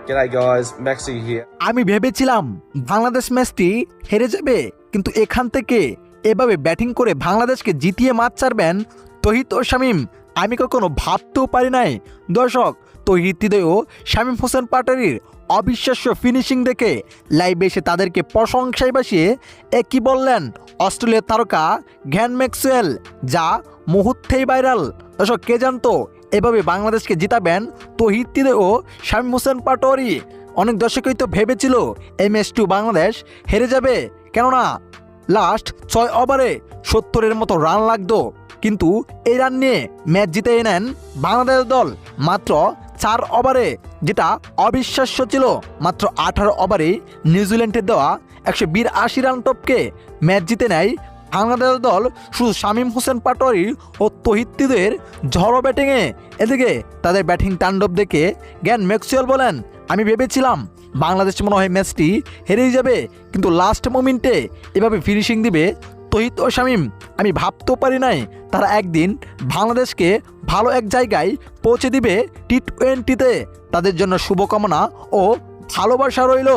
G'day guys, Maxi here. আমি ভেবেছিলাম বাংলাদেশ ম্যাচটি হেরে যাবে, কিন্তু এখান থেকে এভাবে ব্যাটিং করে বাংলাদেশকে জিতিয়ে মাঠ ছাড়বেন তৌহিদ ও শামীম, আমি কখনো ভাবতেও পারি নাই। দর্শক, তৌহিদ হৃদয় ও শামীম হোসেন পাটোয়ারির অবিশ্বাস্য ফিনিশিং দেখে লাইভে এসে তাদেরকে প্রশংসায় বাসিয়ে একই বললেন অস্ট্রেলিয়ার তারকা গ্লেন ম্যাক্সওয়েল, যা মুহূর্তেই ভাইরাল। দর্শক, কে জানতো এভাবে বাংলাদেশকে জিতাবেন তৌহিদ হৃদয় ও শামীম হোসেন পাটোয়ারি। অনেক দর্শকই তো ভেবেছিল এই ম্যাচটি বাংলাদেশ হেরে যাবে, কেননা লাস্ট 6 ওভারে 70-এর মতো রান লাগতো, কিন্তু এই রান নিয়ে ম্যাচ জিতে নেন বাংলাদেশ দল মাত্র 4 ওভারে, যেটা অবিশ্বাস্য ছিল। মাত্র 18 ওভারে নিউজিল্যান্ডের দেওয়া 182 রান টপকে ম্যাচ জিতে নেয় বাংলাদেশ দল শুধু শামীম হোসেন পাটোয়ারি ও তৌহিদ হৃদয়ের ঝড়ো ব্যাটিংয়ে। এদিকে তাদের ব্যাটিং তাণ্ডব দেখে গ্লেন ম্যাক্সওয়েল বলেন, আমি ভেবেছিলাম বাংলাদেশ মনে হয় ম্যাচটি হেরেই যাবে, কিন্তু লাস্ট মোমেন্টে এভাবে ফিনিশিং দিবে তৌহিদ ও শামীম, আমি ভাবতেও পারি নাই তারা একদিন বাংলাদেশকে ভালো এক জায়গায় পৌঁছে দিবে টি-20-তে। তাদের জন্য শুভকামনা ও ভালোবাসা রইল।